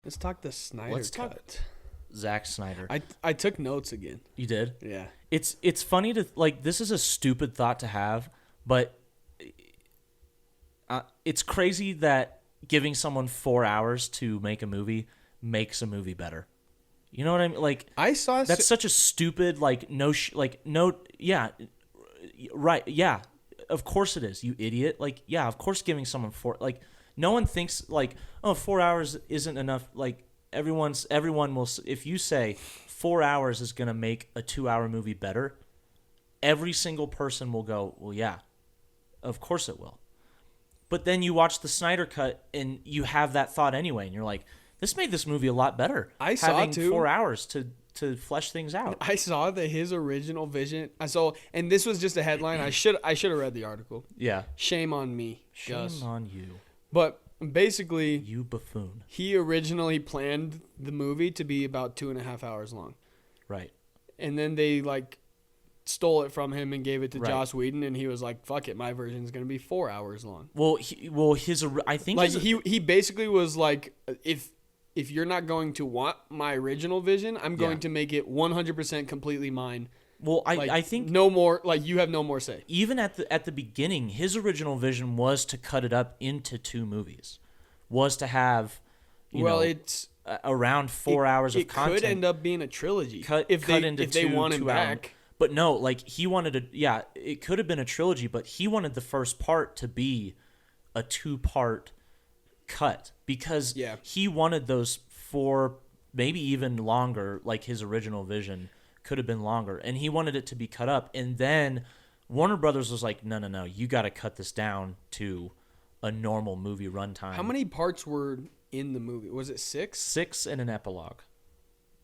Let's talk the Snyder Let's talk- cut. Zack Snyder. I took notes again. You did? Yeah. It's funny to this is a stupid thought to have, but it's crazy that giving someone 4 hours to make a movie makes a movie better. You know what I mean? Like I saw that's such a stupid right, yeah. Of course it is, you idiot. Like, yeah, of course giving someone no one thinks 4 hours isn't enough. Like everyone will, if you say 4 hours is going to make a 2 hour movie better, every single person will go, well, yeah, of course it will. But then you watch the Snyder cut and you have that thought anyway, and you're like, this made this movie a lot better. I saw having too. 4 hours to flesh things out. I saw that his original vision. And this was just a headline. I should have read the article. Yeah. Shame on me. Shame Gus. on you. But basically, You buffoon. he originally planned the movie to be about 2.5 hours long, Right. and then they stole it from him and gave it to Right. Joss Whedon, and he was like, "Fuck it, my version is gonna be 4 hours long." I think He basically was like, if you're not going to want my original vision, I'm going to make it 100% completely mine. I think no more. You have no more say. even at the beginning, his original vision was to cut it up into 2 movies, was to have, It's around 4 hours of content. It could end up being a trilogy If they want him back. But no, he wanted to. Yeah, it could have been a trilogy, but he wanted the first part to be a 2-part cut because he wanted those 4, maybe even longer. Like his original vision could have been longer, and he wanted it to be cut up. And then Warner Brothers was like, no, you got to cut this down to a normal movie runtime. How many parts were in the movie? Was it 6? 6 and an epilogue.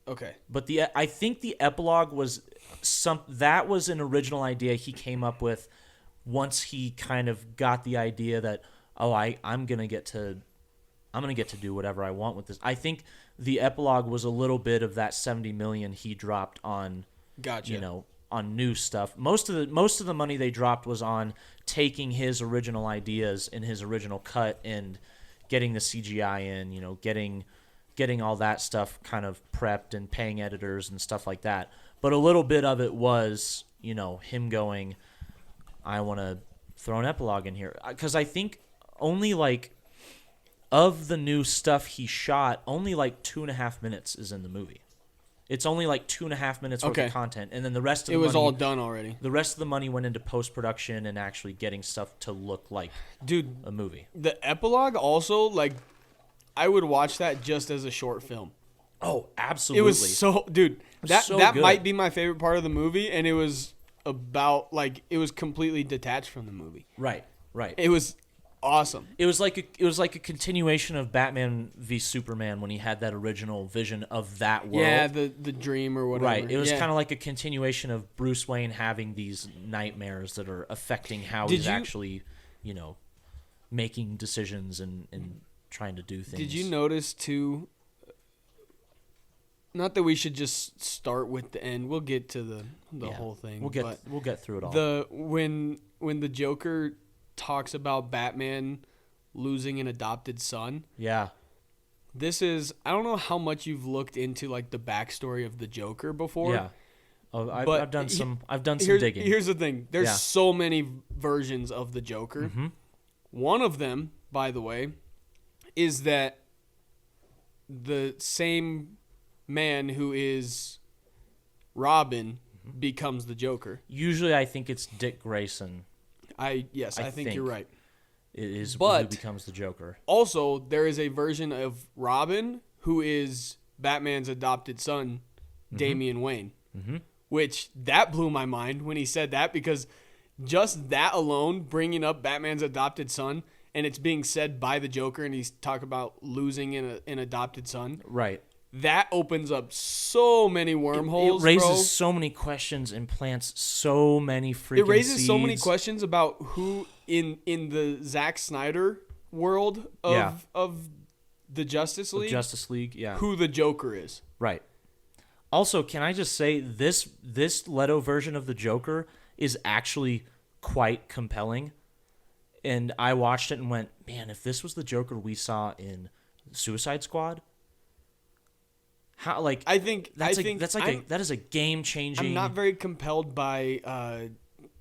Okay. But I think the epilogue was that was an original idea he came up with once he kind of got the idea that I'm gonna get to do whatever I want with this. I think the epilogue was a little bit of that $70 million he dropped on, Gotcha. On new stuff. Most of the money they dropped was on taking his original ideas in his original cut and getting the CGI in, getting all that stuff kind of prepped and paying editors and stuff like that. But a little bit of it was, him going, I want to throw an epilogue in here. Because I think only of the new stuff he shot, only 2.5 minutes is in the movie. It's only 2.5 minutes worth of content. And then the rest of the money... It was all done already. The rest of the money went into post-production and actually getting stuff to look like a movie. The epilogue also, I would watch that just as a short film. Oh, absolutely. It was that good. might be my favorite part of the movie, and it was about it was completely detached from the movie. Right. It was awesome. It was like a continuation of Batman v Superman when he had that original vision of that world. Yeah, the dream or whatever. Right. It was kind of like a continuation of Bruce Wayne having these nightmares that are affecting how he's actually, making decisions and trying to do things. Did you notice too? Not that we should just start with the end. We'll get to the whole thing. We'll get through it all. When the Joker talks about Batman losing an adopted son. Yeah. This is, I don't know how much you've looked into the backstory of the Joker before. Yeah. Oh, I've done some digging. Here's the thing. There's so many versions of the Joker. Mm-hmm. One of them, by the way, is that the same man who is Robin becomes the Joker. Usually I think it's Dick Grayson. I think you're right. It is who becomes the Joker. Also, there is a version of Robin who is Batman's adopted son, Damian Wayne, which that blew my mind when he said that, because just that alone, bringing up Batman's adopted son, and it's being said by the Joker, and he's talking about losing an adopted son. Right. That opens up so many wormholes. It raises so many questions and plants so many freaking It raises seeds. so many questions about who in the Zack Snyder world of the Justice League. Justice League, yeah. Who the Joker is. Right. Also, can I just say this Leto version of the Joker is actually quite compelling. And I watched it and went, man, if this was the Joker we saw in Suicide Squad, How like I think that is a game changing. I'm not very compelled by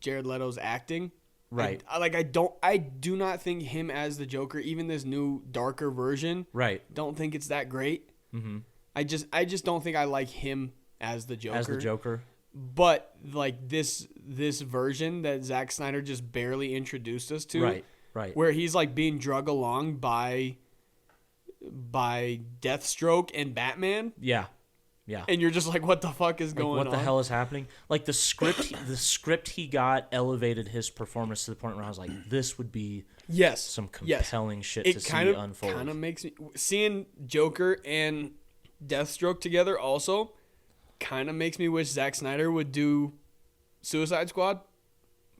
Jared Leto's acting. Right. I do not think him as the Joker, even this new darker version. Right. Don't think it's that great. Mm-hmm. I just don't think I like him as the Joker. As the Joker. But like this version that Zack Snyder just barely introduced us to. Right. Right. Where he's like being drug along by Deathstroke and Batman. Yeah. Yeah. And you're just like, what the fuck is going on? What the hell is happening? Like the script he got elevated his performance to the point where I was like, this would be some compelling shit to see unfold. It kind of makes me seeing Joker and Deathstroke together also kind of makes me wish Zack Snyder would do Suicide Squad,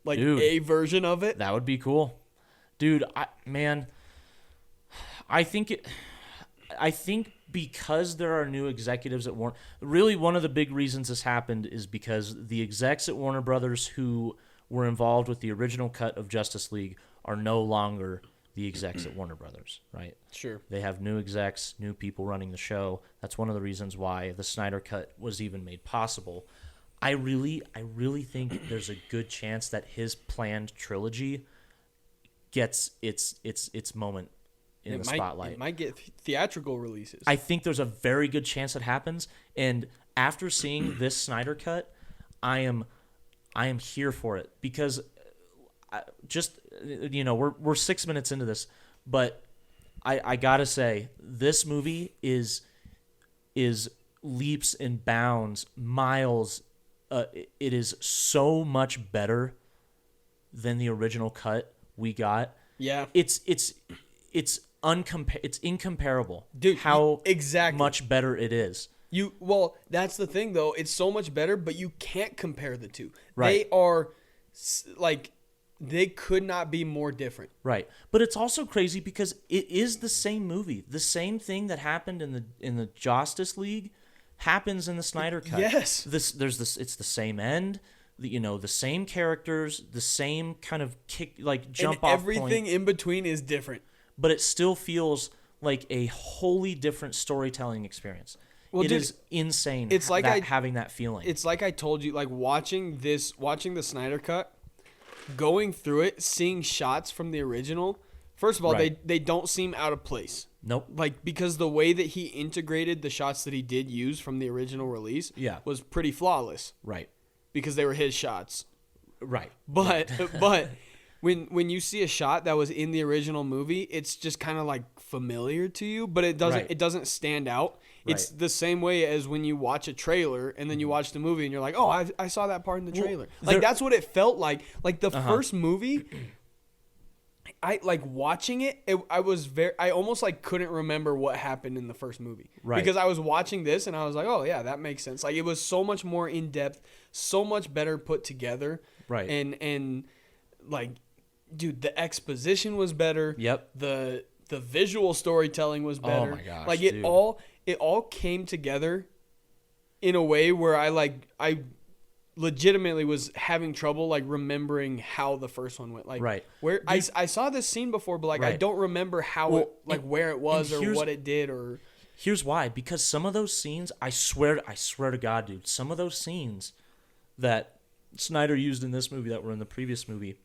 like a version of it. That would be cool, dude. I think because there are new executives at Warner, really one of the big reasons this happened is because the execs at Warner Brothers who were involved with the original cut of Justice League are no longer the execs at Warner Brothers, right? Sure. They have new execs, new people running the show. That's one of the reasons why the Snyder Cut was even made possible. I really think there's a good chance that his planned trilogy gets its moment in the spotlight. It might get theatrical releases. I think there's a very good chance it happens. And after seeing this Snyder Cut, I am here for it because we're 6 minutes into this, but I gotta say this movie is leaps and bounds, miles. It is so much better than the original cut we got. Yeah, it's incomparable, dude. How exactly much better it is. That's the thing though. It's so much better, but you can't compare the two. Right. They are like they could not be more different. Right. But it's also crazy because it is the same movie. The same thing that happened in the Josstice League happens in the Snyder Cut. Yes. It's the same end. The same characters, the same kind of jump off everything point, in between is different. But it still feels like a wholly different storytelling experience. It is insane. It's like having that feeling. It's like I told you, like watching the Snyder Cut, going through it, seeing shots from the original. First of all, they don't seem out of place. Nope. Like because the way that he integrated the shots that he did use from the original release, was pretty flawless. Right. Because they were his shots. Right. But when you see a shot that was in the original movie, it's just kind of like familiar to you, but it doesn't stand out. It's the same way as when you watch a trailer and then you watch the movie and you're like, oh, I saw that part in the trailer. That's what it felt like. Like the first movie, I like watching it. I almost like couldn't remember what happened in the first movie, because I was watching this and I was like, oh yeah, that makes sense. Like it was so much more in depth, so much better put together, right? And like, dude, the exposition was better. Yep. The visual storytelling was better. Oh my gosh, like dude. It all came together in a way where I legitimately was having trouble like remembering how the first one went. Like where I saw this scene before, but like I don't remember how where it was or what it did or. Here's why: because some of those scenes, I swear to God, dude, some of those scenes that Snyder used in this movie that were in the previous movie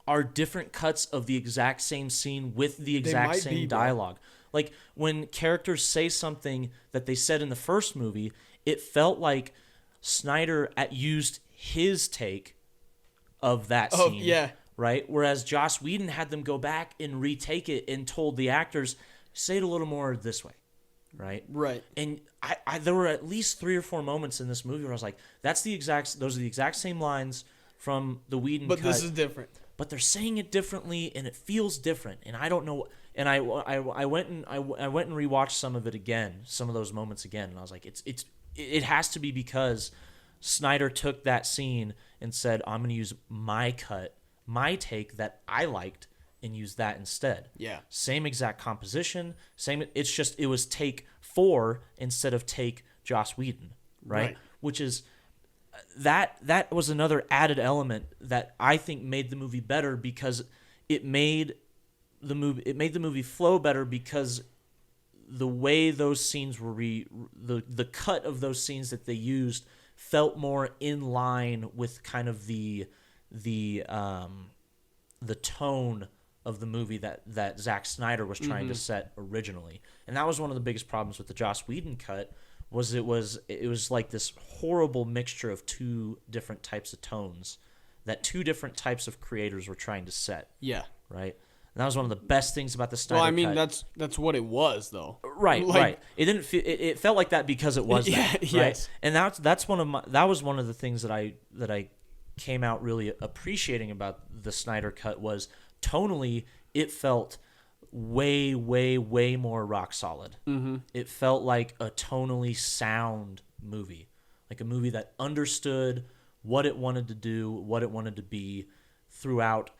are different cuts of the exact same scene with the exact same dialogue. Like when characters say something that they said in the first movie, it felt like Snyder used his take of that scene. Yeah. Right? Whereas Joss Whedon had them go back and retake it and told the actors, say it a little more this way. Right? Right. And I there were at least 3 or 4 moments in this movie where I was like, those are the exact same lines from the Whedon cut. But this is different. But they're saying it differently, and it feels different. And I don't know. And I went and rewatched some of it again, some of those moments again, and I was like, it has to be because Snyder took that scene and said, I'm going to use my cut, my take that I liked, and use that instead. Yeah. Same exact composition. It's just it was take 4 instead of take Joss Whedon, right? Which is. That was another added element that I think made the movie better because it made the movie flow better because the way those scenes were the cut of those scenes that they used felt more in line with kind of the tone of the movie that Zack Snyder was trying to set originally. And that was one of the biggest problems with the Joss Whedon cut, was it was like this horrible mixture of two different types of tones that two different types of creators were trying to set. Yeah. Right? And that was one of the best things about the Snyder cut. Well, I mean, that's what it was, though. Right, like, right. It didn't feel, it felt like that because it was that, right? Yes. And that was one of the things that I came out really appreciating about the Snyder cut was tonally it felt way, way, way more rock solid. Mm-hmm. It felt like a tonally sound movie, like a movie that understood what it wanted to do, what it wanted to be throughout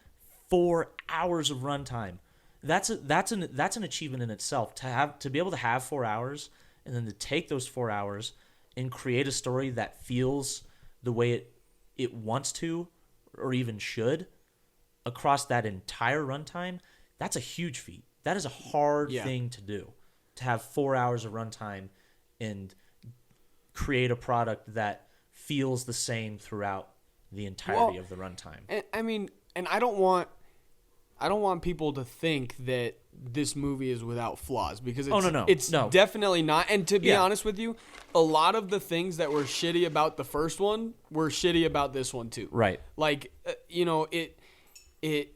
4 hours of runtime. That's an achievement in itself to be able to have 4 hours and then to take those 4 hours and create a story that feels the way it wants to or even should across that entire runtime. That's a huge feat. That is a hard thing to do, to have 4 hours of runtime and create a product that feels the same throughout the entirety of the runtime. And I don't want people to think that this movie is without flaws, because it's definitely not. And to be honest with you, a lot of the things that were shitty about the first one were shitty about this one too. Right. Like, it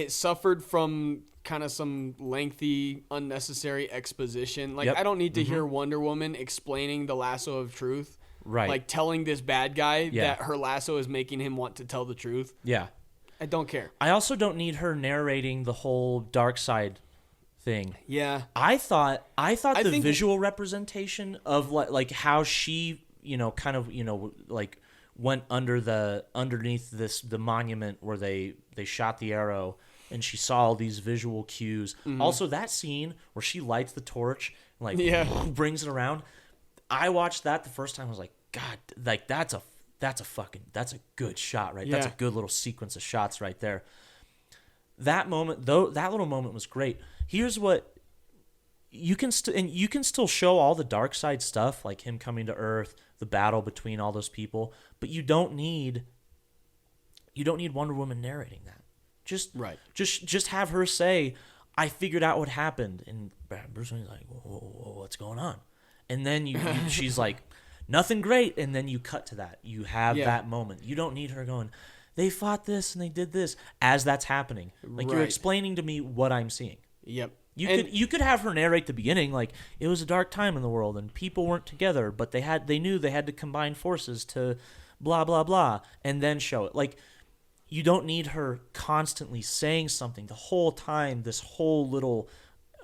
suffered from kind of some lengthy, unnecessary exposition. Like, I don't need to hear Wonder Woman explaining the lasso of truth. Right. Like, telling this bad guy that her lasso is making him want to tell the truth. Yeah. I don't care. I also don't need her narrating the whole dark side thing. Yeah. I thought the visual representation of like how she, kind of, like went underneath the monument where they shot the arrow, and she saw all these visual cues. Mm-hmm. Also, that scene where she lights the torch and brings it around. I watched that the first time. I was like, God, like that's a good shot, right? Yeah. That's a good little sequence of shots right there. That moment, though, that little moment was great. Here's what you can still show all the dark side stuff, like him coming to Earth, the battle between all those people, but you don't need Wonder Woman narrating that. Just have her say, "I figured out what happened," and Bruce Wayne's like, "Whoa, what's going on?" And then she's like, "Nothing great," and then you cut to that. You have that moment. You don't need her going, "They fought this and they did this," as that's happening. Like, you're explaining to me what I'm seeing. Yep. You could have her narrate the beginning, like it was a dark time in the world and people weren't together, but they knew they had to combine forces to blah blah blah, and then show it. Like, you don't need her constantly saying something the whole time. This whole little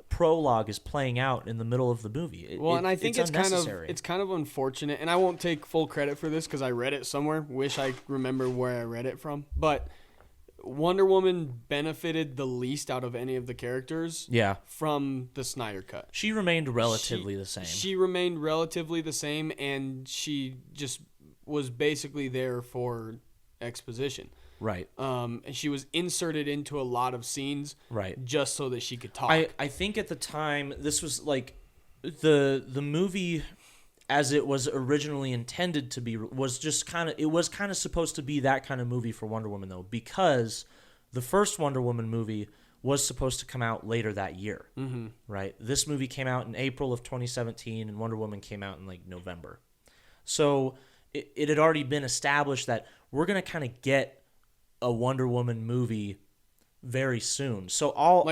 prologue is playing out in the middle of the movie. And I think it's kind of unfortunate, and I won't take full credit for this because I read it somewhere. Wish I remember where I read it from, but Wonder Woman benefited the least out of any of the characters. Yeah. From the Snyder cut. She remained relatively the same. She remained relatively the same, and she just was basically there for exposition. Right. And she was inserted into a lot of scenes, right, just so that she could talk. I think at the time this was like the movie as it was originally intended to be was just kind of supposed to be that kind of movie for Wonder Woman, though, because the first Wonder Woman movie was supposed to come out later that year. Mm-hmm. Right. This movie came out in April of 2017, and Wonder Woman came out in like November. So it had already been established that we're gonna kind of get a Wonder Woman movie very soon. So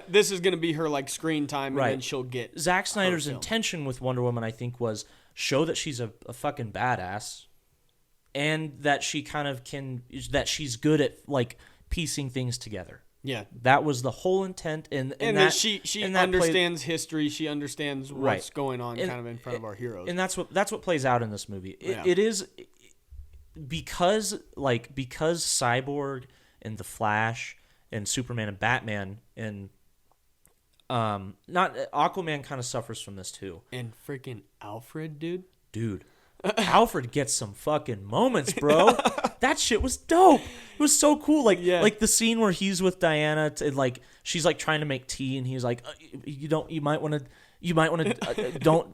this is gonna be her like screen time, right, and then she'll get Zack Snyder's intention with Wonder Woman, I think, was show that she's a fucking badass, and that she that she's good at like piecing things together. Yeah, that was the whole intent, and that she understands history. She understands what's going on, kind of in front of our heroes, and that's what plays out in this movie. It is. Because Cyborg and the Flash and Superman and Batman and not Aquaman kind of suffers from this too. And freaking Alfred, dude. Alfred gets some fucking moments, bro. That shit was dope. It was so cool. Like the scene where he's with Diana, like she's like trying to make tea, and he's like, you might want to don't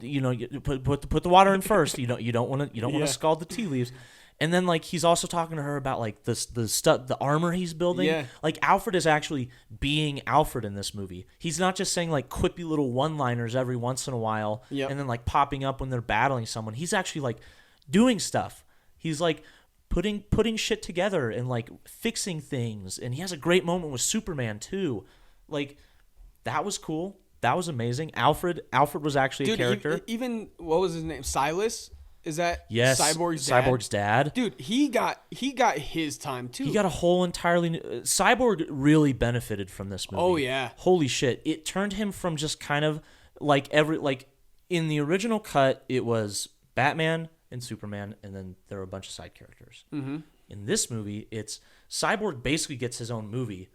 put the water in first. You don't want to scald the tea leaves. And then like he's also talking to her about like the armor he's building. Yeah. Like Alfred is actually being Alfred in this movie. He's not just saying like quippy little one-liners every once in a while and then like popping up when they're battling someone. He's actually like doing stuff. He's like putting shit together and like fixing things. And he has a great moment with Superman too. Like that was cool. That was amazing. Alfred was actually a character. Even what was his name? Silas? Is that Cyborg's dad? Dude, he got his time too. He got a whole entirely new... Cyborg really benefited from this movie. Oh yeah. Holy shit. It turned him from just kind of like in the original cut, it was Batman and Superman, and then there were a bunch of side characters. Mm-hmm. In this movie, it's Cyborg basically gets his own movie.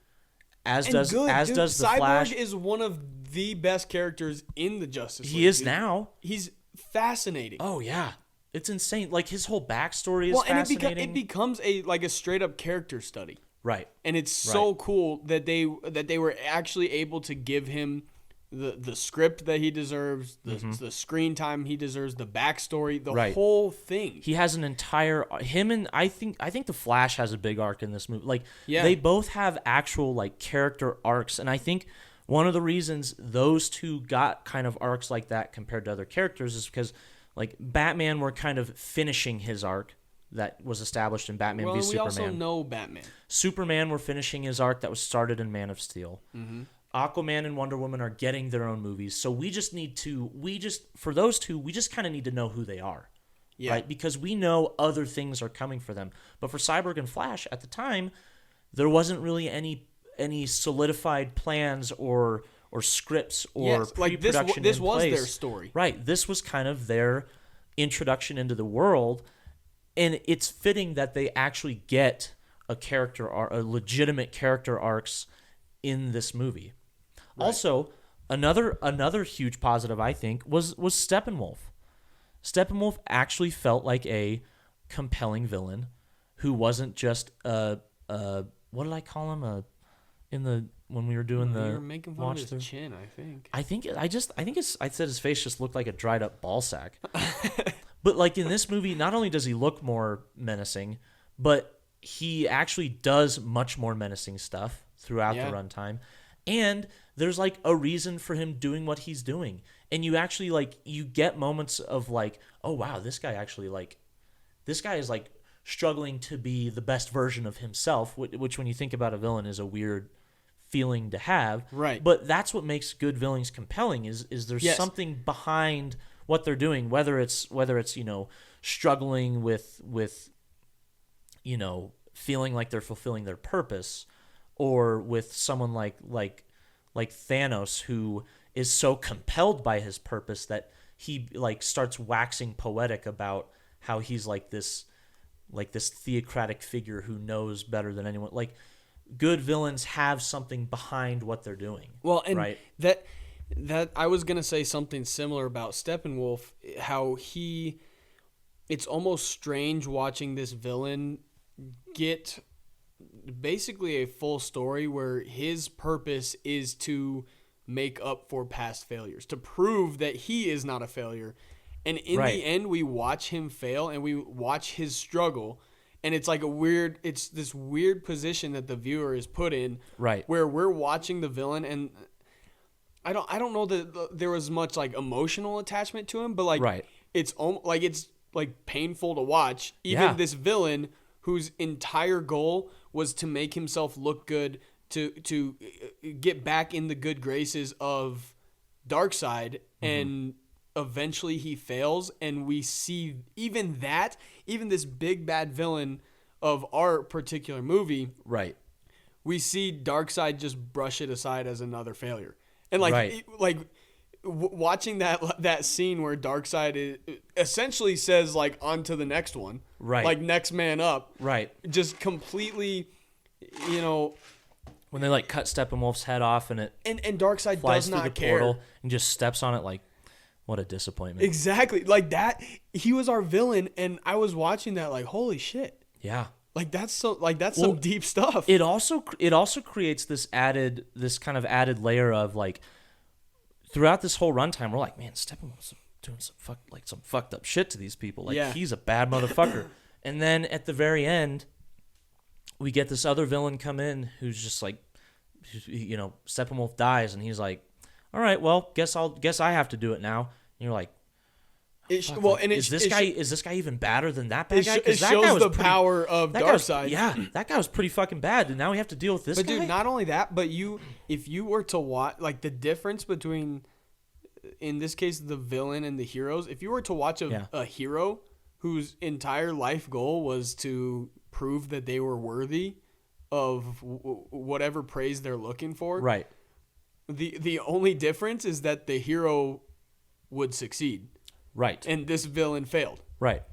As does the Cyborg Flash. Cyborg is one of the best characters in the Justice League. He is now. He's fascinating. Oh yeah. It's insane. Like his whole backstory is fascinating. And it becomes a straight up character study. Right. And it's so cool that they were actually able to give him the script that he deserves, the screen time he deserves, the backstory, the whole thing. He has an entire I think the Flash has a big arc in this movie. Like they both have actual like character arcs, and I think one of the reasons those two got kind of arcs like that compared to other characters is because like Batman were kind of finishing his arc that was established in Batman v Superman. We also know Batman. Superman were finishing his arc that was started in Man of Steel. Mm-hmm. Aquaman and Wonder Woman are getting their own movies. So for those two, we just kind of need to know who they are. Yeah. Right? Because we know other things are coming for them. But for Cyborg and Flash, at the time, there wasn't really any solidified plans or scripts or pre-production this in was place. Their story. Right. This was kind of their introduction into the world, and it's fitting that they actually get a legitimate character arcs in this movie. Right. Also, another huge positive I think was Steppenwolf. Steppenwolf actually felt like a compelling villain who wasn't just what did I call him? When we were doing you were making fun of his chin, I think. I said his face just looked like a dried up ball sack. But like in this movie, not only does he look more menacing, but he actually does much more menacing stuff throughout the runtime. And there's like a reason for him doing what he's doing. And you actually like you get moments of like, oh wow, this guy is like struggling to be the best version of himself, which when you think about a villain is a weird feeling to have. Right. But that's what makes good villains compelling is there's something behind what they're doing, whether it's struggling with feeling like they're fulfilling their purpose, or with someone like Thanos, who is so compelled by his purpose that he like starts waxing poetic about how he's like this theocratic figure who knows better than anyone. Like good villains have something behind what they're doing. Well, and that I was gonna say something similar about Steppenwolf, how it's almost strange watching this villain get basically a full story where his purpose is to make up for past failures, to prove that he is not a failure. And in the end, we watch him fail and we watch his struggle. And it's like it's this weird position that the viewer is put in, right? Where we're watching the villain, and I don't know that there was much like emotional attachment to him, but like it's like painful to watch. Even this villain whose entire goal was to make himself look good, to get back in the good graces of Darkseid, and eventually he fails, and we see even this big bad villain of our particular movie, right? We see Darkseid just brush it aside as another failure, and watching that scene where Darkseid essentially says like on to the next one, right? Like next man up, right? Just completely, when they like cut Steppenwolf's head off and Darkseid flies does not through the care portal and just steps on it like What a disappointment. Exactly. Like that, he was our villain, and I was watching that like, holy shit. Yeah. Like that's some deep stuff. It also creates this kind of added layer of like throughout this whole runtime, we're like, man, Steppenwolf's doing some fucked up shit to these people. Like he's a bad motherfucker. And then at the very end, we get this other villain come in who's just like, you know, Steppenwolf dies, and he's like, all right, well, guess I have to do it now. And you're like, is this guy even badder than that bad guy? It shows the power of Darkseid. Yeah, that guy was pretty fucking bad, and now we have to deal with this guy. But dude, not only that, but if you were to watch, like the difference between, in this case, the villain and the heroes, if you were to watch a hero whose entire life goal was to prove that they were worthy of whatever praise they're looking for, right? The only difference is that the hero would succeed. Right. And this villain failed. Right.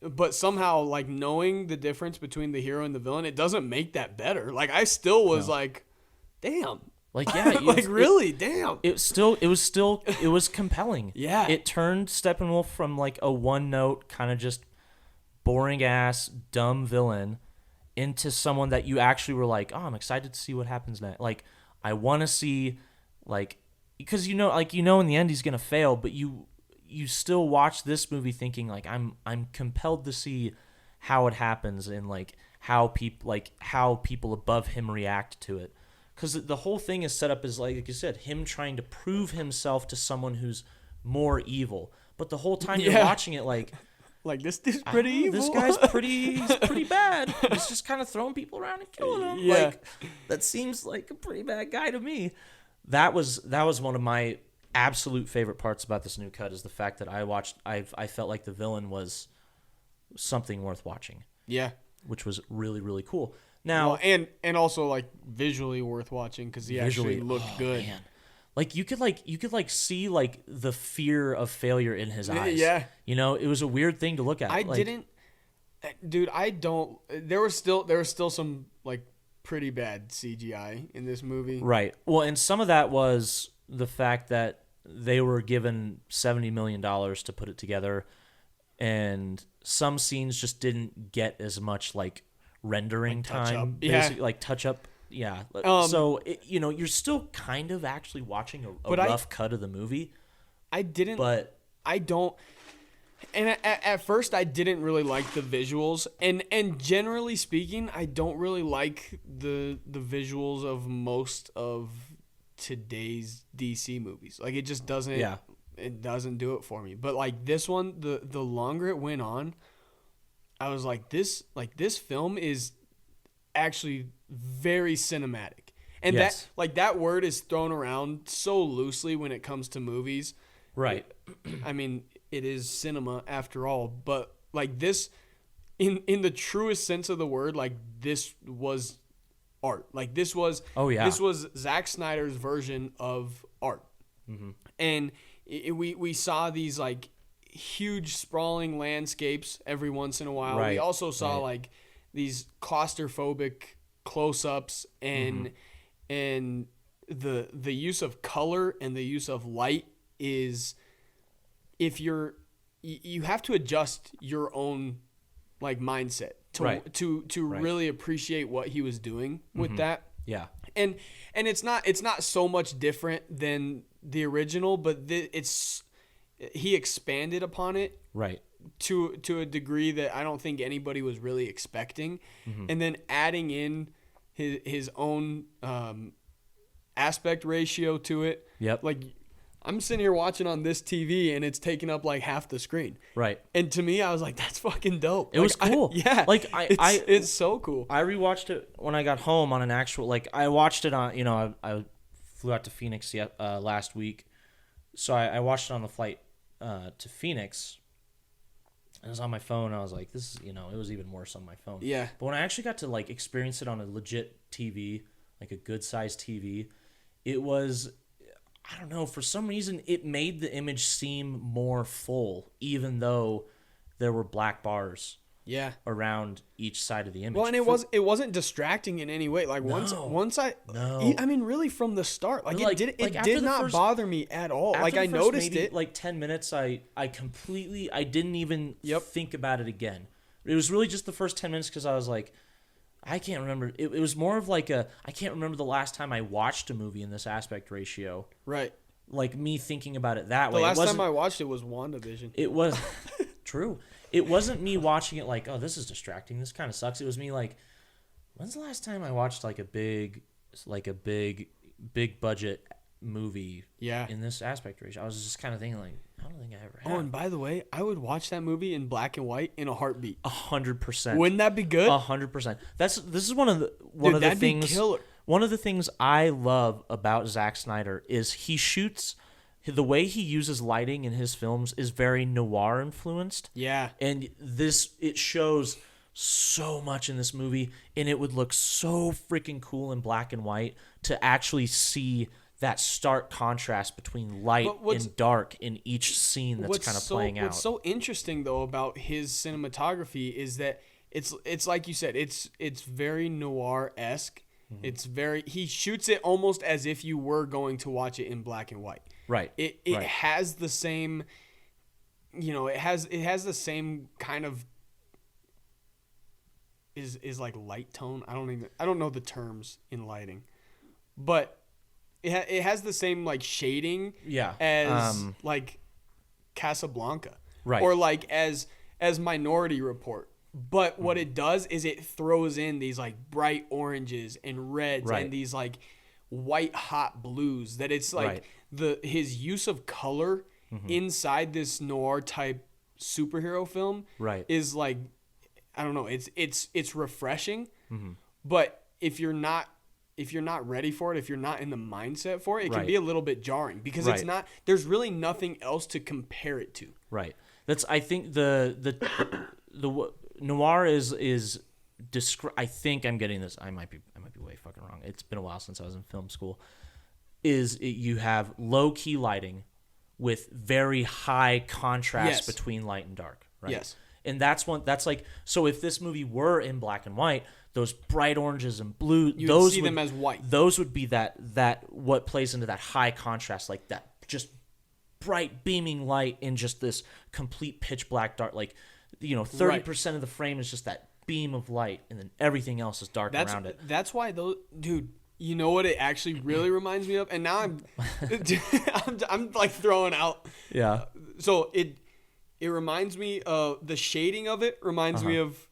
But somehow, like, knowing the difference between the hero and the villain, it doesn't make that better. Like, I still was like, damn. Like, yeah. Like, really? Damn. It was compelling. Yeah. It turned Steppenwolf from, like, a one-note, kind of just boring-ass, dumb villain into someone that you actually were like, oh, I'm excited to see what happens next. Like, I want to see, like, because in the end he's going to fail, but you still watch this movie thinking like I'm compelled to see how it happens and like how people above him react to it, because the whole thing is set up as like you said, him trying to prove himself to someone who's more evil, but the whole time you're watching it like this dude's pretty evil. This guy's pretty bad. He's just kind of throwing people around and killing them. Yeah. Like that seems like a pretty bad guy to me. That was one of my absolute favorite parts about this new cut, is the fact that I felt like the villain was something worth watching. Yeah. Which was really, really cool. Now, and also like visually worth watching, because he actually looked good. Man. Like you could see like the fear of failure in his eyes. Yeah. You know, it was a weird thing to look at. There was still some like pretty bad CGI in this movie. Right. Well, and some of that was the fact that they were given $70 million to put it together, and some scenes just didn't get as much like rendering like time, basically, like touch up. Yeah. So you're still kind of actually watching a rough cut of the movie. I don't. And at first, I didn't really like the visuals, and generally speaking, I don't really like the visuals of most of today's DC movies. Like, it just doesn't. Yeah. It doesn't do it for me. But like this one, the longer it went on, I was like, this film is actually very cinematic, and that word is thrown around so loosely when it comes to movies. Right. I mean, it is cinema after all, but like this, in the truest sense of the word, like this was art. Like this was this was Zack Snyder's version of art. Mm-hmm. And we saw these like huge sprawling landscapes every once in a while. Right. We also saw like these claustrophobic close-ups and the use of color and the use of light is, if you have to adjust your own like mindset to really appreciate what he was doing with that. Yeah. And it's not so much different than the original, but he expanded upon it. Right. To a degree that I don't think anybody was really expecting. Mm-hmm. And then adding in his own aspect ratio to it. Yep. Like, I'm sitting here watching on this TV and it's taking up like half the screen. Right. And to me, I was like, that's fucking dope. It was cool. It's so cool. I rewatched it when I got home on an actual, like, I watched it on, I flew out to Phoenix last week. So I watched it on the flight to Phoenix. And it was on my phone. I was like, this is, it was even worse on my phone. Yeah. But when I actually got to like experience it on a legit TV, like a good sized TV, it was, I don't know, for some reason it made the image seem more full, even though there were black bars. Yeah. around each side of the image. Well, and it wasn't distracting in any way. Like once I mean, really from the start, like it did not bother me at all. Like I noticed it. Like 10 minutes, I didn't even think about it again. It was really just the first 10 minutes because I was like, I can't remember. It was more of like I can't remember the last time I watched a movie in this aspect ratio. Right. Like me thinking about it that way. The last time I watched it was WandaVision. It was true. It wasn't me watching it like, oh, this is distracting. This kind of sucks. It was me like, when's the last time I watched like a big budget movie in this aspect ratio? I was just kind of thinking like, I don't think I ever have. Oh, and by the way, I would watch that movie in black and white in a heartbeat. 100%. Wouldn't that be good? 100%. This is one of the things. Be killer. One of the things I love about Zack Snyder is he shoots. The way he uses lighting in his films is very noir influenced. Yeah. And it shows so much in this movie, and it would look so freaking cool in black and white to actually see that stark contrast between light and dark in each scene that's kind of playing out. What's so interesting though about his cinematography is that it's like you said, it's very noir-esque. Mm-hmm. He shoots it almost as if you were going to watch it in black and white. Right. It has the same, it has the same kind of is like light tone. I don't know the terms in lighting, but it has the same like shading as like Casablanca, right? Or like as Minority Report. But what it does is it throws in these like bright oranges and reds and these like white hot blues that it's like his use of color inside this noir type superhero film is like, I don't know, it's refreshing, but if you're not ready for it, if you're not in the mindset for it, it can be a little bit jarring because it's not, there's really nothing else to compare it to. Right. That's, I think the noir is I think I'm getting this. I might be way fucking wrong. It's been a while since I was in film school. You have low key lighting with very high contrast between light and dark, right? Yes. And that's like, so if this movie were in black and white, those bright oranges and blue, those see them as white. Those would be that what plays into that high contrast, like that just bright beaming light in just this complete pitch black dark, like 30% of the frame is just that beam of light, and then everything else is dark around it. That's why those, dude. You know what it actually really reminds me of, and now I'm like throwing out. Yeah. So it reminds me of the shading of it. Reminds me of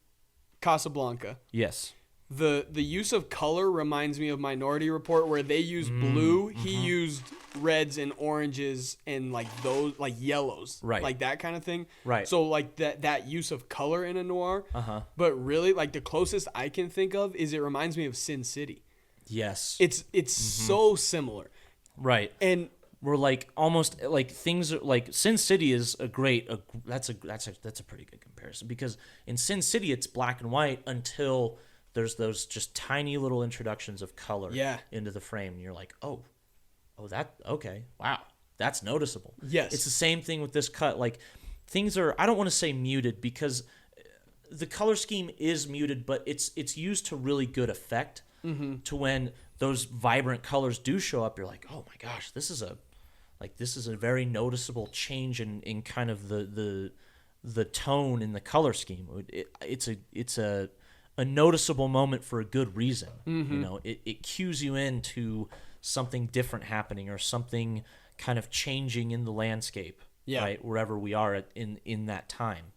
Casablanca. Yes. The use of color reminds me of Minority Report, where they used blue. He used reds and oranges and like those, like yellows, like that kind of thing. Right. So like that use of color in a noir. But really, like the closest I can think of is it reminds me of Sin City. Yes. It's so similar. Right. And we're like almost like things are like Sin City is that's a pretty good comparison, because in Sin City it's black and white until there's those just tiny little introductions of color into the frame, and you're like, oh that okay, wow, that's noticeable. Yes. It's the same thing with this cut. Like things are, I don't want to say muted because the color scheme is muted, but it's used to really good effect. To when those vibrant colors do show up, you're like, oh my gosh, this is a very noticeable change in kind of the tone in the color scheme. It's a noticeable moment for a good reason. It cues you into something different happening or something kind of changing in the landscape, right, wherever we are in that time.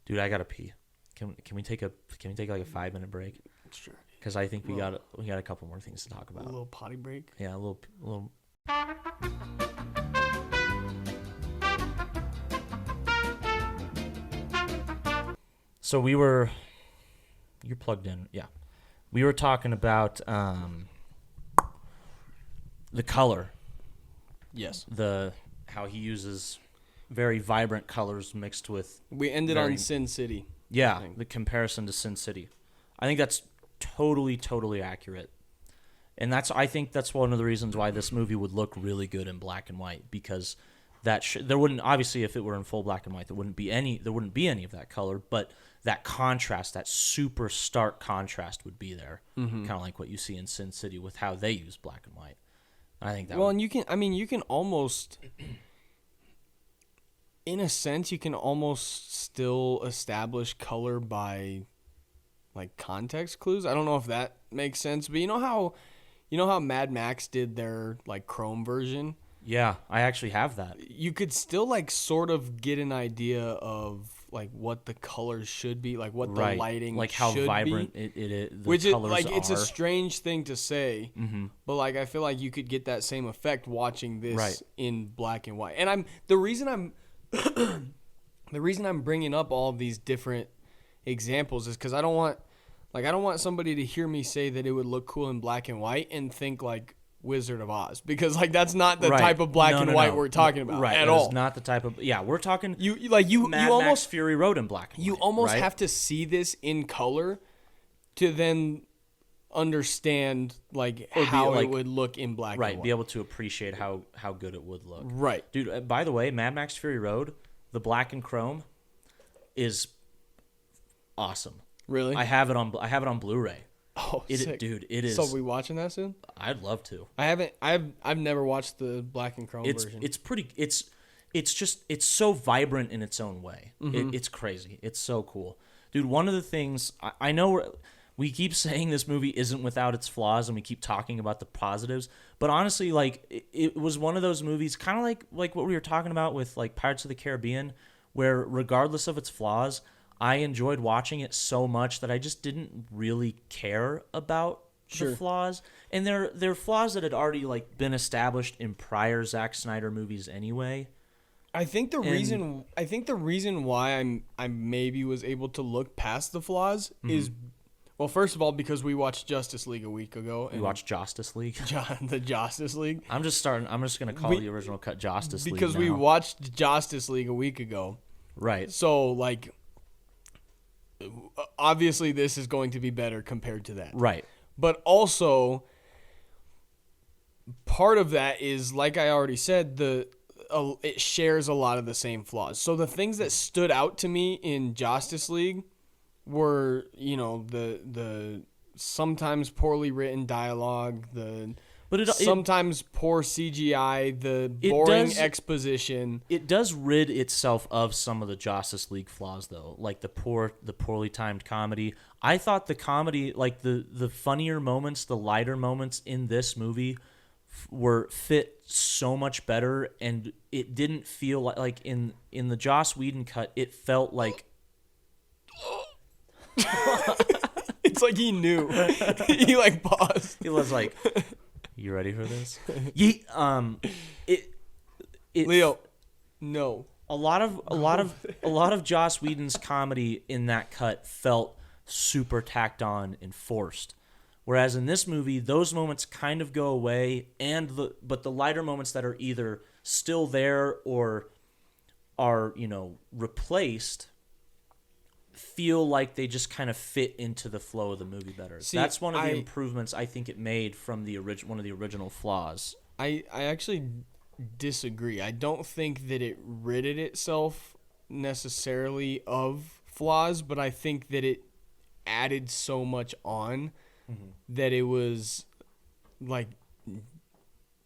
Dude, I gotta pee. Can we take like a 5-minute break? Sure. Because I think we got a couple more things to talk about. A little potty break. Yeah, a little. So you're plugged in. Yeah, we were talking about the color. Yes. How he uses very vibrant colors mixed with. We ended on Sin City. Yeah, the comparison to Sin City. I think that's totally accurate. And I think that's one of the reasons why this movie would look really good in black and white, because there wouldn't, obviously, if it were in full black and white, there wouldn't be any of that color, but that contrast, that super stark contrast would be there. Kind of like what you see in Sin City with how they use black and white. I think that and you can almost, in a sense, you can almost still establish color by like context clues. I don't know if that makes sense, but you know how Mad Max did their like chrome version? Yeah, I actually have that. You could still like sort of get an idea of like what the colors should be, like what the lighting like how should vibrant be. the colors like are. it's a strange thing to say, but like I feel like you could get that same effect watching this in black and white. And the reason I'm bringing up all of these different examples is because I don't want somebody to hear me say that it would look cool in black and white and think like Wizard of Oz, because like that's not the type of black and white we're talking about at all. It's not the type of we're talking you Mad almost Max Fury Road in black and white. You almost have to see this in color to then understand like how it would look in black and white. Right, be able to appreciate how good it would look. Right. Dude, by the way, Mad Max Fury Road, the black and chrome is awesome. Really? I have it on Blu-ray. Oh, sick. Dude, it is. So we watching that soon? I'd love to. I've never watched the black and chrome version. It's so vibrant in its own way. It's crazy. It's so cool. Dude, one of the things I know we keep saying this movie isn't without its flaws and we keep talking about the positives, but honestly, like it was one of those movies kind of like what we were talking about with like Pirates of the Caribbean, where regardless of its flaws, I enjoyed watching it so much that I just didn't really care about the flaws. And they're flaws that had already like been established in prior Zack Snyder movies anyway. I think the reason why I maybe was able to look past the flaws is, well, first of all, because we watched Justice League a week ago. We watched Josstice League? The Josstice League. I'm just going to call the original cut Josstice League because we watched Josstice League a week ago. Right. So, like, obviously this is going to be better compared to that. Right. But also, part of that is, like I already said, it shares a lot of the same flaws. So the things that stood out to me in Josstice League were, the sometimes poorly written dialogue, sometimes poor CGI, the boring exposition. It does rid itself of some of the Justice League flaws, though, like the poorly timed comedy. I thought the comedy, like the funnier moments, the lighter moments in this movie, were fit so much better, and it didn't feel like in the Joss Whedon cut, it felt like. It's like he knew. He like paused. He was like, "You ready for this?" Leo, no. A lot of Joss Whedon's comedy in that cut felt super tacked on and forced. Whereas in this movie, those moments kind of go away, but the lighter moments that are either still there or are, replaced, feel like they just kind of fit into the flow of the movie better. See, that's one of the improvements I think it made from one of the original flaws. I actually disagree. I don't think that it ridded itself necessarily of flaws, but I think that it added so much on that it was like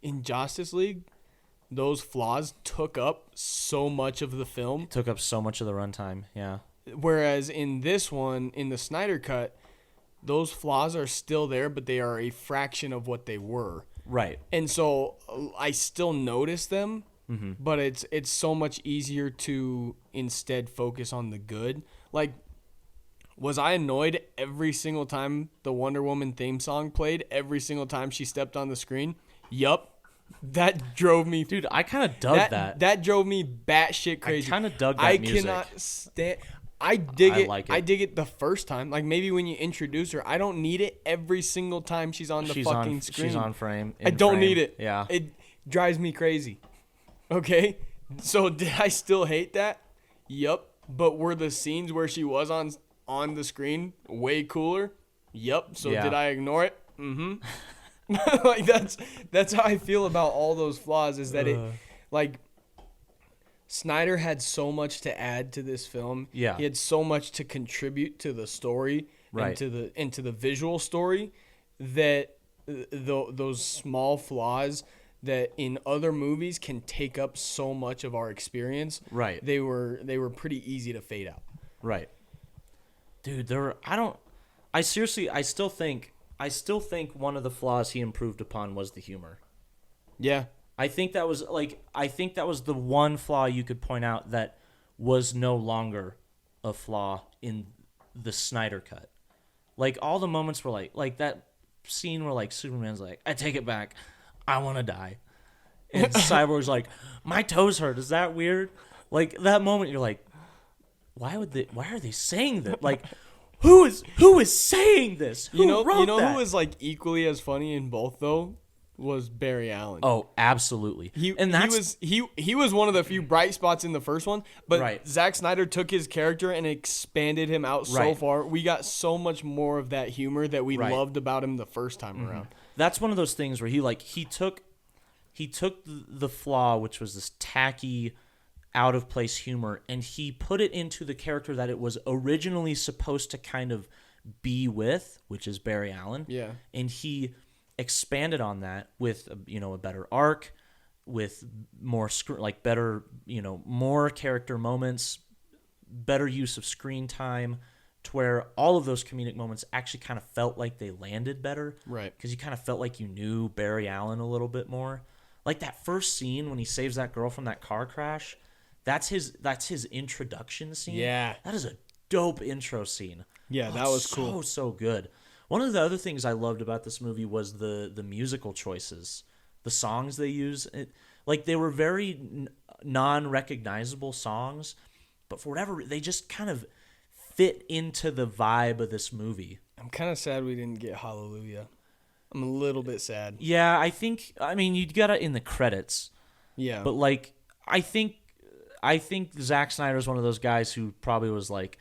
in Justice League, those flaws took up so much of the film. It took up so much of the runtime, yeah. Whereas in this one, in the Snyder cut, those flaws are still there, but they are a fraction of what they were. Right. And so I still notice them, but it's so much easier to instead focus on the good. Like, was I annoyed every single time the Wonder Woman theme song played, every single time she stepped on the screen? Yup. That drove me... Dude, I kind of dug that. That drove me batshit crazy. I kind of dug that music. I cannot stand... I dig it. Like it. I dig it the first time. Like, maybe when you introduce her. I don't need it every single time she's on the fucking screen. She's on frame. I don't need it. Yeah. It drives me crazy. Okay? So, did I still hate that? Yup. But were the scenes where she was on the screen way cooler? Yup. So, did I ignore it? Mm-hmm. Like, that's how I feel about all those flaws, is that it... Like, Snyder had so much to add to this film. Yeah. He had so much to contribute to the story Right. and to the visual story that those small flaws that in other movies can take up so much of our experience. Right. They were pretty easy to fade out. Right. Dude, I still think one of the flaws he improved upon was the humor. Yeah. I think that was the one flaw you could point out that was no longer a flaw in the Snyder cut. Like all the moments were like that scene where like Superman's like, I take it back, I want to die, and Cyborg's like, my toes hurt. Is that weird? Like that moment, you're like, why are they saying that? Like, who is saying this? Who wrote that? Who was like equally as funny in both though? Was Barry Allen. Oh, absolutely. He was one of the few bright spots in the first one, but Right. Zack Snyder took his character and expanded him out so Right. far. We got so much more of that humor that we Right. loved about him the first time around. That's one of those things where he took the flaw, which was this tacky, out of place humor, and he put it into the character that it was originally supposed to kind of be with, which is Barry Allen. Yeah. And he expanded on that with a better arc, with more better, more character moments, better use of screen time, to where all of those comedic moments actually kind of felt like they landed better. Right. Because you kind of felt like you knew Barry Allen a little bit more. Like that first scene when he saves that girl from that car crash, that's his introduction scene. Yeah. That is a dope intro scene. Yeah, that was cool. So good. One of the other things I loved about this movie was the musical choices, the songs they use. Like they were very non-recognizable songs, but for whatever, they just kind of fit into the vibe of this movie. I'm kind of sad we didn't get Hallelujah. I'm a little bit sad. Yeah, I mean, you got it in the credits. Yeah. But like, I think Zack Snyder is one of those guys who probably was like,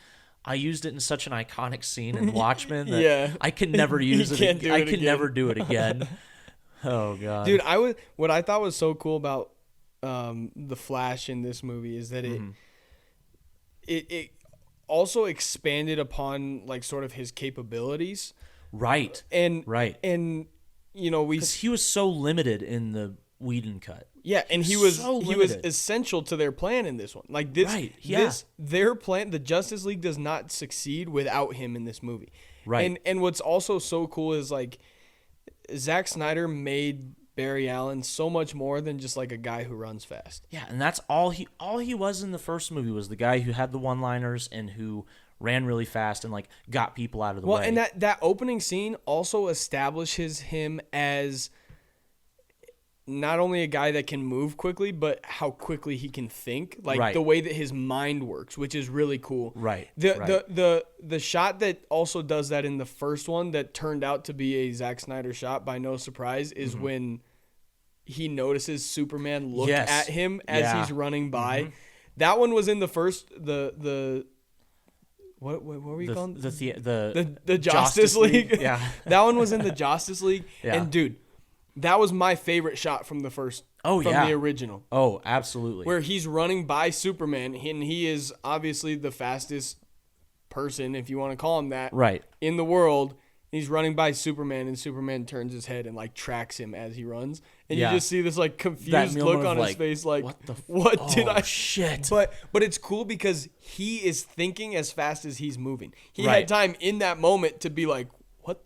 I used it in such an iconic scene in Watchmen that I could never use it. I could never do it again. Oh god, dude! What I thought was so cool about the Flash in this movie is that it also expanded upon like sort of his capabilities. Right. And because he was so limited in the Whedon cut. Yeah, and he was essential to their plan in this one. Like this, right, yeah. Their plan, the Justice League does not succeed without him in this movie. Right. And what's also so cool is like Zack Snyder made Barry Allen so much more than just like a guy who runs fast. Yeah, and that's all he was in the first movie, was the guy who had the one-liners and who ran really fast and like got people out of the way. Well, and that opening scene also establishes him as not only a guy that can move quickly, but how quickly he can think, like the way that his mind works, which is really cool. Right. The shot that also does that in the first one that turned out to be a Zack Snyder shot by no surprise is when he notices Superman look at him as he's running by. That one was in the first what were you calling the Josstice League? Yeah. That one was in the Josstice League. Yeah. And dude, that was my favorite shot from the first. From the original. Oh, absolutely. Where he's running by Superman, and he is obviously the fastest person, if you want to call him that, in the world. He's running by Superman, and Superman turns his head and like tracks him as he runs, and you just see this like confused look on his face, like what did I? Shit! But it's cool because he is thinking as fast as he's moving. He had time in that moment to be like, what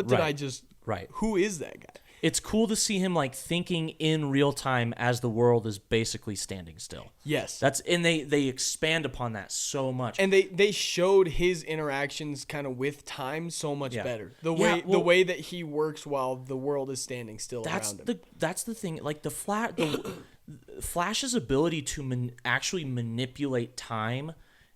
did I just? Right. Who is that guy? It's cool to see him like thinking in real time as the world is basically standing still. Yes. And they expand upon that so much. And they showed his interactions kind of with time so much better. The way that he works while the world is standing still around him. That's the thing. Like the Flash's ability to actually manipulate time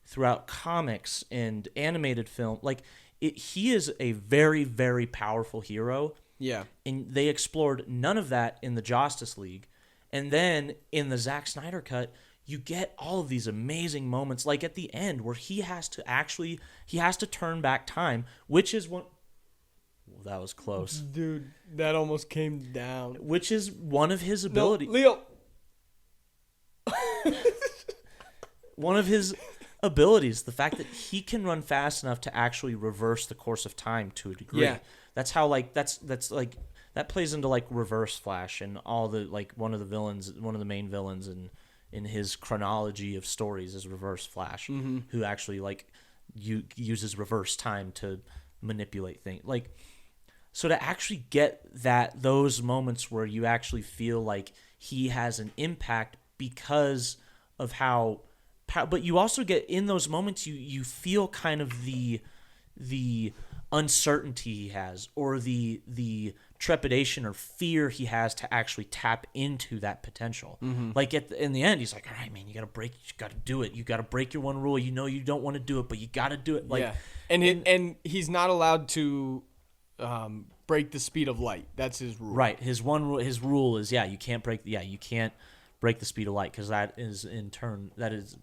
throughout comics and animated film, like he is a very, very powerful hero. Yeah. And they explored none of that in the Josstice League. And then in the Zack Snyder cut, you get all of these amazing moments, like at the end where he has to turn back time, which is one. Well, that was close. Dude, that almost came down. Which is one of his abilities. No, Leo. One of his abilities, the fact that he can run fast enough to actually reverse the course of time to a degree. Yeah. That's how like that's like that plays into like Reverse Flash and all the like one of the main villains in his chronology of stories is Reverse Flash, who actually like uses reverse time to manipulate things. Like, so to actually get those moments where you actually feel like he has an impact because of how, but you also get in those moments you feel kind of the uncertainty he has, or the trepidation or fear he has to actually tap into that potential. Like in the end, he's like, all right, man, you got to do it. You got to break your one rule. You know you don't want to do it, but you got to do it. Like, and he's not allowed to break the speed of light. That's his rule. Right. His rule is you can't break the speed of light, because that is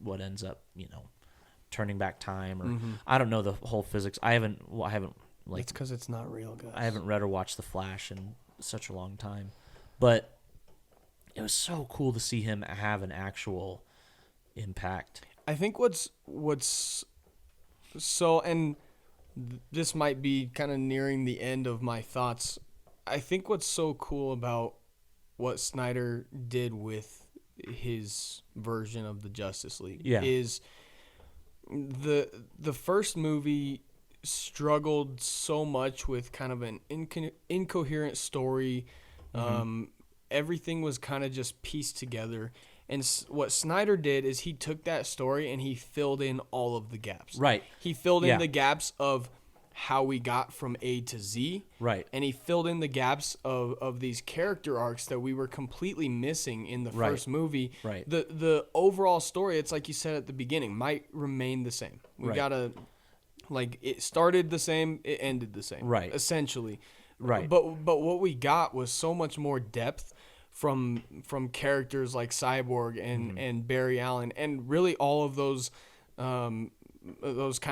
what ends up turning back time, or I don't know the whole physics. I haven't like, it's because it's not real, guys. I haven't read or watched The Flash in such a long time, but it was so cool to see him have an actual impact. I think what's so, and this might be kind of nearing the end of my thoughts. I think what's so cool about what Snyder did with his version of the Justice League is the first movie struggled so much with kind of an incoherent story. Everything was kind of just pieced together. And what Snyder did is he took that story and he filled in all of the gaps. Right. He filled in the gaps of how we got from A to Z. Right. And he filled in the gaps of these character arcs that we were completely missing in the first movie. Right. The overall story, it's like you said at the beginning, might remain the same. We gotta, like, it started the same, it ended the same. Right. Essentially. Right. But what we got was so much more depth from characters like Cyborg and Barry Allen, and really all of those kind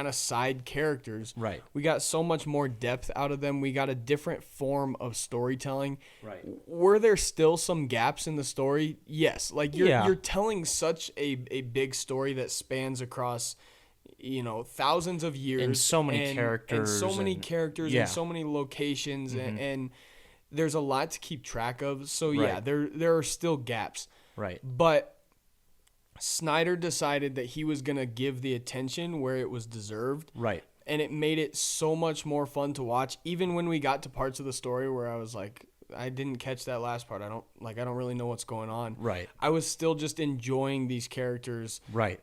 of side characters. Right. We got so much more depth out of them. We got a different form of storytelling. Right. Were there still some gaps in the story? Yes. Like you're telling such a big story that spans across thousands of years, and so many characters, and so many locations, and there's a lot to keep track of. So there are still gaps. Right. But Snyder decided that he was going to give the attention where it was deserved. Right. And it made it so much more fun to watch, even when we got to parts of the story where I was like, I didn't catch that last part. I don't really know what's going on. Right. I was still just enjoying these characters. Right.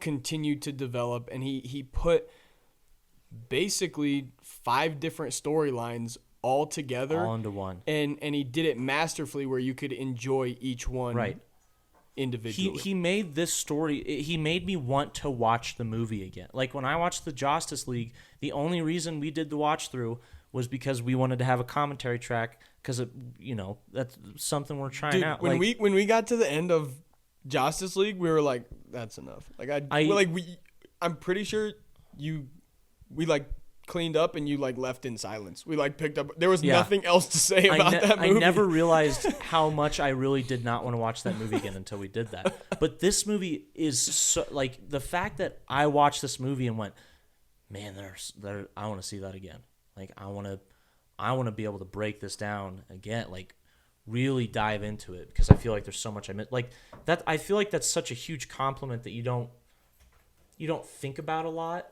Continue to develop, and he put basically 5 different storylines all together, all into one, and he did it masterfully, where you could enjoy each one individually. He made this story. He made me want to watch the movie again. Like when I watched the Josstice League, the only reason we did the watch through was because we wanted to have a commentary track, because that's something we're trying out. When we got to the end of Josstice League, we were like, that's enough. I'm pretty sure we cleaned up and you left in silence. We picked up. There was nothing else to say about that movie. I never realized how much I really did not want to watch that movie again until we did that. But this movie is so, the fact that I watched this movie and went, man, I want to see that again. I want to be able to break this down again. Really dive into it, because I feel like there's so much I missed. That I feel like that's such a huge compliment that you don't think about a lot.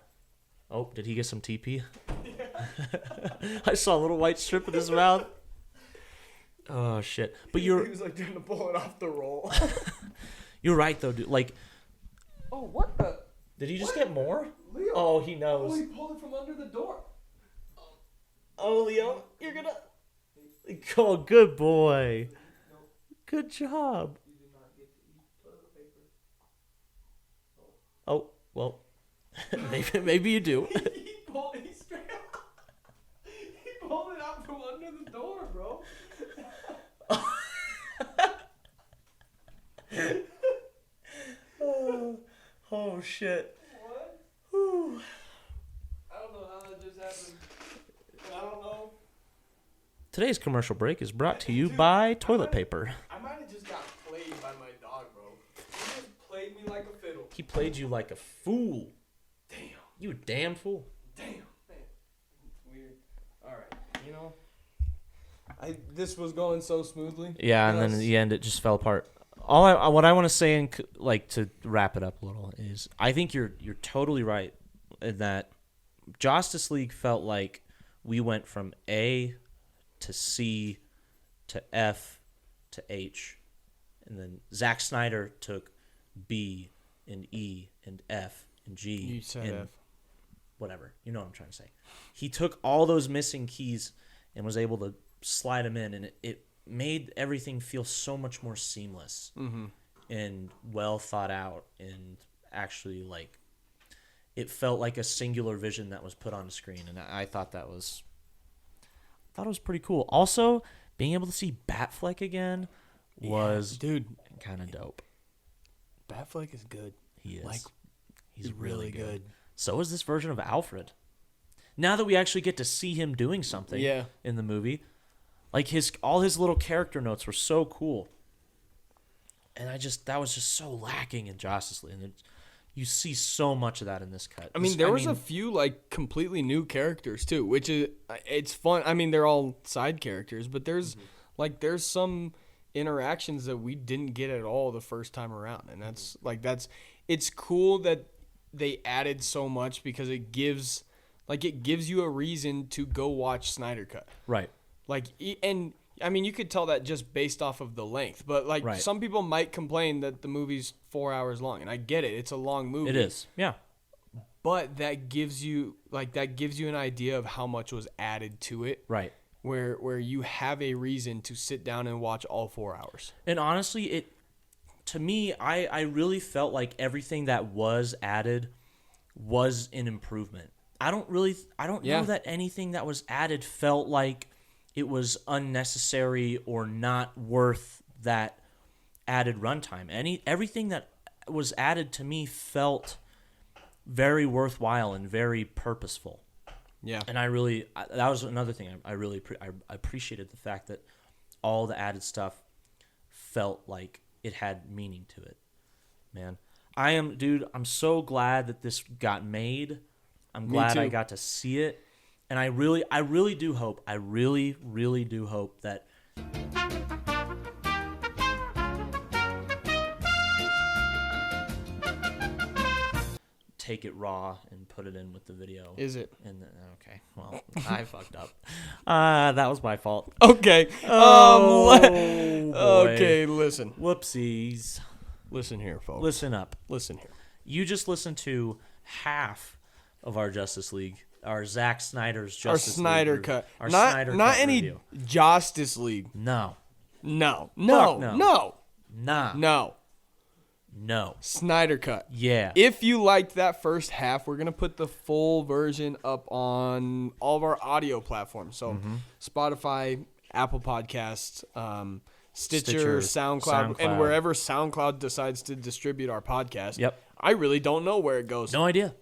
Oh, did he get some TP? Yeah. I saw a little white strip in his mouth. Oh shit! But he was trying to pull it off the roll. You're right though, dude. Oh, what the? Did he just get more? Leo. Oh, he knows. Oh, he pulled it from under the door. Oh, Leo, you're gonna. Oh, good boy. Good job. You did not get to eat toilet paper. Oh, well, maybe you do. He pulled it out from under the door, bro. Oh shit. What? Whew. I don't know how that just happened. I don't know. Today's commercial break is brought to you by toilet paper. I might have just got played by my dog, bro. played me like a fiddle. He played you like a fool. Damn. You damn fool. Damn. Man. It's weird. All right. You know, this was going so smoothly. Yeah, and then in the end, it just fell apart. What I want to say, and like to wrap it up a little, is I think you're totally right in that Josstice League felt like we went from A to C to F to H, and then Zack Snyder took B and E and F and G. You said and F. Whatever. You know what I'm trying to say. He took all those missing keys and was able to slide them in, and it made everything feel so much more seamless and well thought out, and actually like it felt like a singular vision that was put on the screen, and I thought it was pretty cool. Also, being able to see Batfleck again was kind of dope. Batfleck is good. He is. Like, he's really good. So is this version of Alfred. Now that we actually get to see him doing something in the movie, like all his little character notes were so cool. And that was just so lacking in Josstice League. And you see so much of that in this cut. I mean, there was a few like completely new characters too, which it's fun. I mean, they're all side characters, but there's some interactions that we didn't get at all the first time around, and it's cool that they added so much because it gives you a reason to go watch Snydercut. Right. Like, and I mean, you could tell that just based off of the length, but some people might complain that the movie's 4 hours long, and I get it. It's a long movie. It is. Yeah. But that gives you an idea of how much was added to it. Right. Where you have a reason to sit down and watch all 4 hours. And honestly, to me, I really felt like everything that was added was an improvement. I don't know that anything that was added felt like it was unnecessary or not worth that added runtime. Everything that was added to me felt very worthwhile and very purposeful. Yeah. And that was another thing I really appreciated, the fact that all the added stuff felt like it had meaning to it. Man, I'm so glad that this got made. I'm glad I got to see it. And I really do hope that take it raw and put it in with the video. Is it? And okay, well, I fucked up. That was my fault. Okay. Oh, okay, listen. Whoopsies. Listen here, folks. Listen up. Listen here. You just listened to half of our Justice League, our Zack Snyder's Justice League. Our Snydercut. Our Snydercut not any review. Josstice League. No. No. No. Nah. No. Snydercut. Yeah. If you liked that first half, we're going to put the full version up on all of our audio platforms. So Spotify, Apple Podcasts, Stitcher, SoundCloud, and wherever SoundCloud decides to distribute our podcast. Yep. I really don't know where it goes. No idea.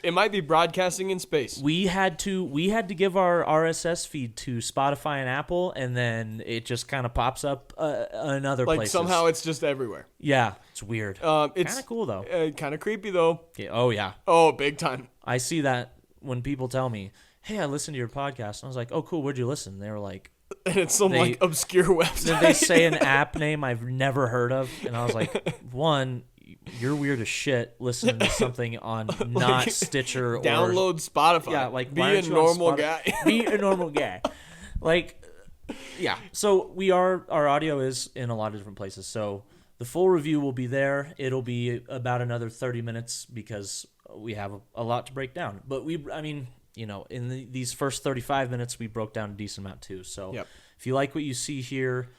It might be broadcasting in space. We had to give our RSS feed to Spotify and Apple, and then it just kind of pops up in other places. Somehow it's just everywhere. Yeah, it's weird. It's kind of cool though. Kind of creepy though. Yeah, oh yeah. Oh, big time. I see that when people tell me, "Hey, I listened to your podcast," and I was like, "Oh, cool. Where'd you listen?" And they were like, and it's some obscure website. Then they say an app name I've never heard of, and I was like, one, you're weird as shit listening to something on not Stitcher or download Spotify. Yeah, like be a normal guy. Be a normal guy. Like, yeah. So our audio is in a lot of different places. So the full review will be there. It'll be about another 30 minutes because we have a lot to break down. But in these first 35 minutes, we broke down a decent amount too. So if you like what you see here,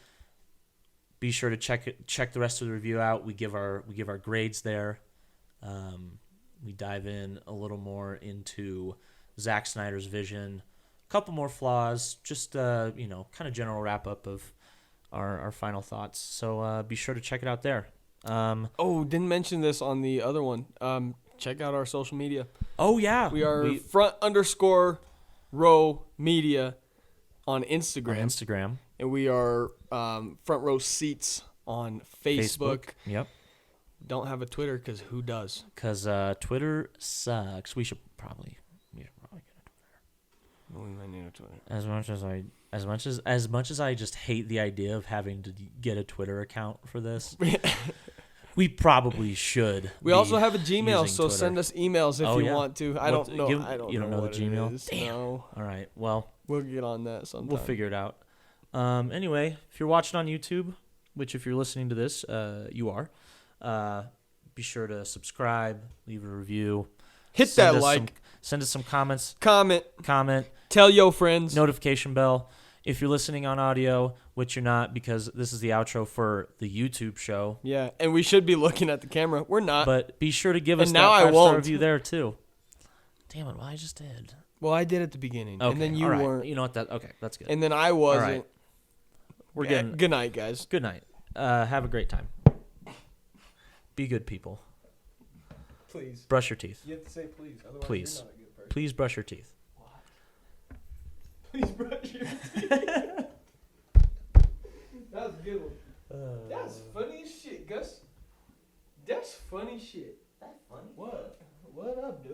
be sure to check the rest of the review out. We give our grades there. We dive in a little more into Zack Snyder's vision, a couple more flaws, just kind of general wrap up of our final thoughts. So be sure to check it out there. Didn't mention this on the other one. Check out our social media. Oh yeah, we are front_row media on Instagram. And we are Front Row Seats on Facebook. Yep. don't have a Twitter because who does? Because Twitter sucks. We should probably get a Twitter. Well, we might need a Twitter. As much as I just hate the idea of having to get a Twitter account for this, we probably should. We also have a Gmail, so Twitter. Send us emails if you want to. I don't know. You don't know the Gmail? Damn. No. All right. Well, we'll get on that sometime. We'll figure it out. Anyway, if you're watching on YouTube, which if you're listening to this, you are, be sure to subscribe, leave a review. Hit that like. Send us some comments. Comment. Tell your friends. Notification bell. If you're listening on audio, which you're not because this is the outro for the YouTube show. Yeah, and we should be looking at the camera. We're not. But be sure to give us that 5-star review there, too. Damn it, well, I just did. Well, I did at the beginning, okay, and then you weren't. You know what? Okay, that's good. And then I wasn't. All right. We're getting. Good night, guys. Good night. Have a great time. Be good people. Please. Brush your teeth. You have to say please. Otherwise please. You're not a good person. Please brush your teeth. Please brush your teeth. That was a good one. That's funny as shit, Gus. That's funny shit. That's funny. What? What up, dude?